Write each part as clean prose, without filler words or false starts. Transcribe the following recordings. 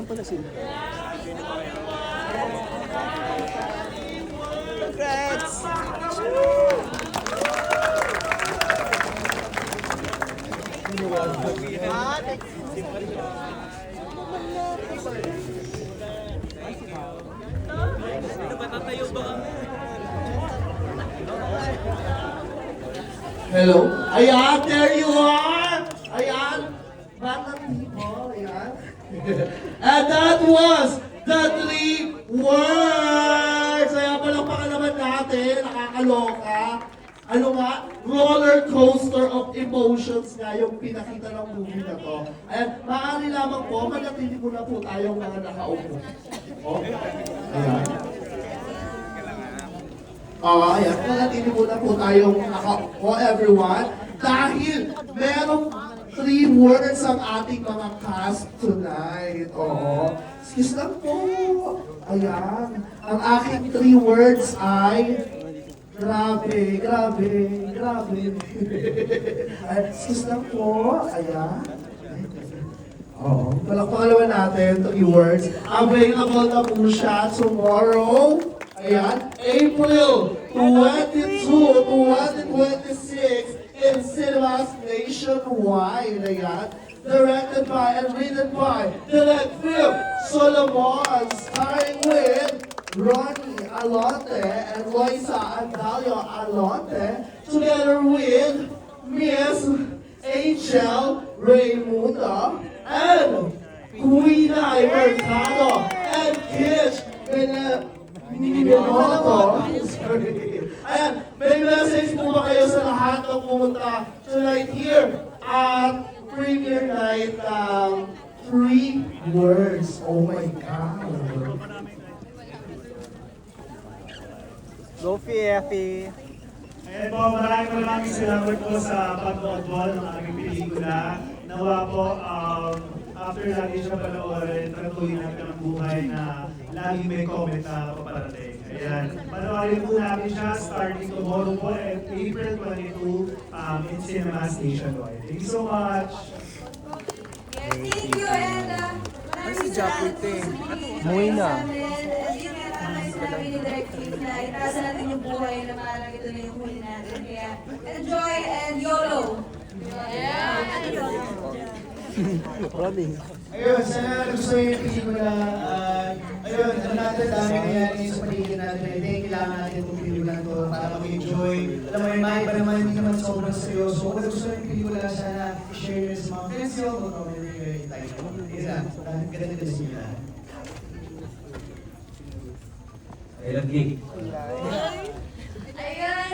pala sila. Congrats! Hello? Ayan, there you are! Ayan, batang people, ayan. And that was the 3 words! Ayan, palakpakan naman natin, nakakaloka. Ano nga? Roller coaster of emotions nga yung pinakita ng movie na to. Ayan, maaari lamang po, manatili muna po tayong mga nakaupo. Oh, ayan. Ayan, manatili muna po tayong nakaupo, everyone. Dahil merong 3 words ang ating mga cast tonight. Oo. Excuse lang po. Ayan. Ang aking 3 words ay grabe, grabe, grabe. Ay, excuse lang po. Ayan. Oo. Palakpakan natin, 3 words. Available na po siya tomorrow. Ayan. April 22 to 26 in cinemas nationwide. Ayan. Directed by and written by Dylan Phil Solomon. Starring with Ronnie Alonte and Loisa Andalio Alonte. Together with Miss Angel Raimundo and Quinay Mercado and Kish Minimoto. Ayan, may message po ba kayo sa lahat ng pumunta tonight here at premiere night ng 3 words? Oh my God. Go Fifi! Ayan po, maraming salamat po sa pag-nood po ng aming pelikula. Nawa po, after natin siya panoorin, tratuloy natin ang buhay na laging may comment na paparating. Ayan. Panoorin po natin siya starting tomorrow po at April 22 in cinemas nationwide. Thank you so much! Yes, thank you, and maraming salamat po sa Umuwi na. Yun nga naman sinabi ni Direk Keith na itaas natin yung buhay na parang ito na yung huli natin. Kaya enjoy and YOLO! Running. Ayun, sana gusto yung pelikula. Ayun, ano natin, dami nangyari sa paligid natin. I think kailangan natin itong pelikula to para mag-enjoy. Alam mo, yung maiba naman, hindi naman sobrang seryoso. Kung gusto yung pelikula, sana i-share nyo sa mga friends nyo. Mag-comment nyo yung title. Yun lang, ganda nito sa inyo lahat. I love you. Ayun,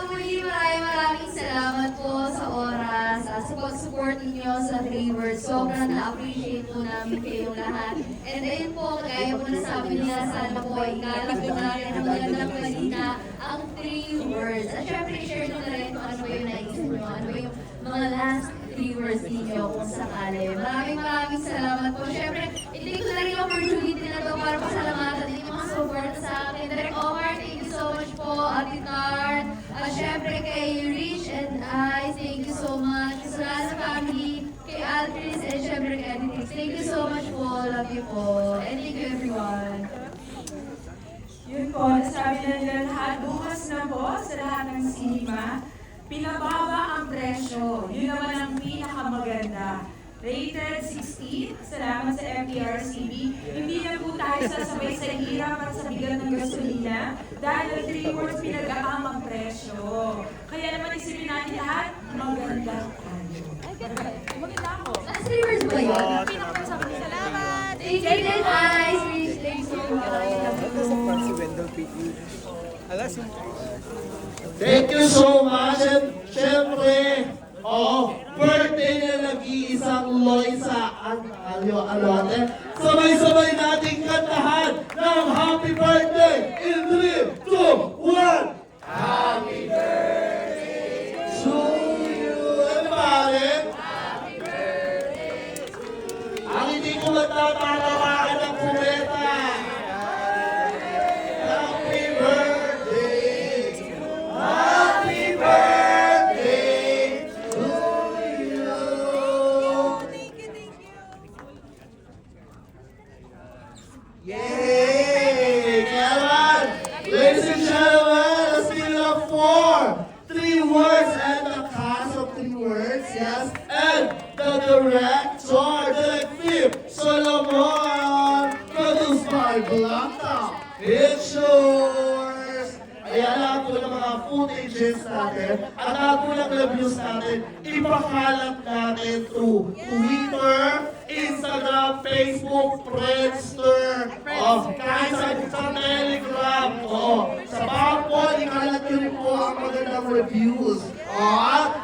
muli maraming salamat po sa oras, sa pag-support ninyo sa 3 words. Sobrang na-appreciate po namin kayong lahat. And ayun po, kaya po nasabi nila, sana po ay ikalat po natin ang magandang balita, ang 3 words. At syempre, share nyo na rin kung ano ba yung naisip nyo, ano ba yung mga last 3 words ninyo kung sakali. Maraming salamat po. Syempre, i-take ko na rin yung opportunity na to para pasalamatan din yung mga support sa akin. Direk Omar, thank you so much po. Ate Tart, syempre kay Rich and I, thank you so much. Sa Lasa family, kay Altris, and syempre kay Ate Tix. Thank you so much po. Love you po. And thank you everyone. Yun po, nasabi na nila lahat, bukas na po sa lahat ng cinema, pinababa ang presyo. Yun naman ang pinakamaganda. Rated 16, salamat sa FPRCB. Hindi na po tayo sasabay sa hirap at sa bigat ng gasolina dahil ang 3 words pinag-aam ang presyo. Kaya naman isipin natin lahat, maganda tayo. Maganda ako. Last 3 words ba yun? Salamat! Thank you din, Ice. Rich, thank you so much. Ito sa front si Wendell P.E. Alas yung... Thank you so much. And syempre, birthday na nag-iisang Loisa Andalio Alonte. Sabay-sabay nating kantahan ng happy birthday in 3, 2, 1. Happy birthday to you. Everybody. Happy birthday to you. Ang hindi ko matatawakan ng kumeta. Happy birthday. Happy birthday to you. Director Detective Solomon, produced by Blanca Pictures. Ayan, lahat po ng mga footages natin at lahat po ng reviews natin, ipakalat natin through Twitter, Instagram, Facebook, Friendster, kahit sa Telegram, sa bawat po, ikalat nyo rin po ang magandang reviews.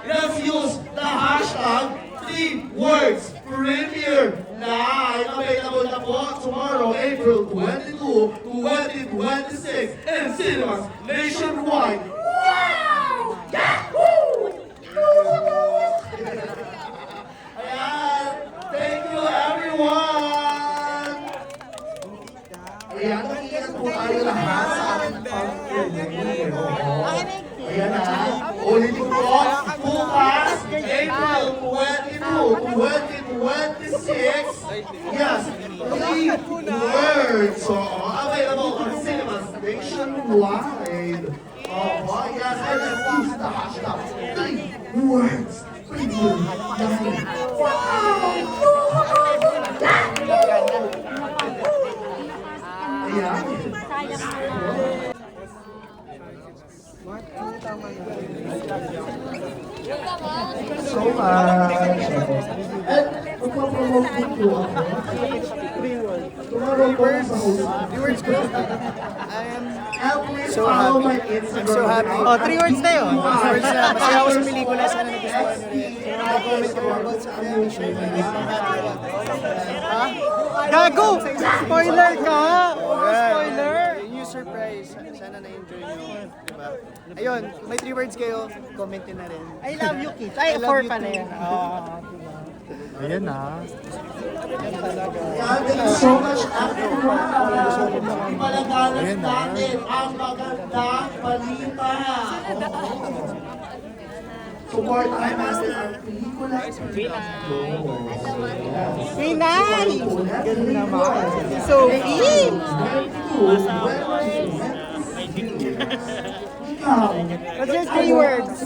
Let's use the hashtag 3 words premiere na available na po tomorrow, April 22, 2026 in cinemas nationwide. Wow! Yahoo! Ayan, thank you everyone! Ayan, nakikinig po tayo lahat sa ating pag-review. Ayan na, ulitin ko po, bukas, April 22, 2026, yes, 3 words, available on cinemas nationwide. Yes, and let's use the hashtag 3 words, preview namin. Ayan. So and magpapromote din po ako. Tomorrow po sa host. Viewers ko. And please follow my Instagram. So happy. Oh, 3 words na yun. 3 words na. Masaya ako sa pelikula. Sana nagustuhan nyo rin. Comment ko about sa amin. Ha? Gago! Spoiler ka! Spoiler! Yun yung surprise. Sana na-enjoy nyo. Diba? Ayun, may 3 words kayo. Comment nyo na rin. I love you, Kit. Ay, 4 pala yan. Ayan na. Thank you so much, everyone. Ipalagalan natin ang magandang balita. Supportahan natin ang pelikula. Pinay! Ganun naman. Sophie! What's your 3 words?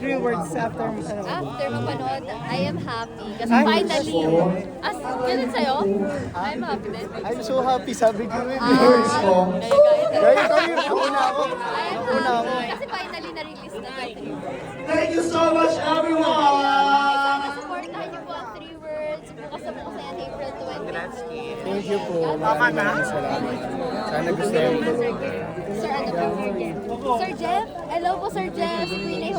3 words after After mapanood, I am happy. Kasi finally, ganun sa'yo? I'm happy din. I'm so happy, sabi ko rin. Gaya Gaya kayo, ako na ako. I'm happy. Kasi finally na-release na ito. Thank you so much, everyone! Supportahan niyo po ang 3 words. Bukas na bukas na yan, April 20. Thank you po. Maraming salamat. Sana gusto nyo. Sir, ano po? Sir Jeff? Hello po, Sir Jeff. Queen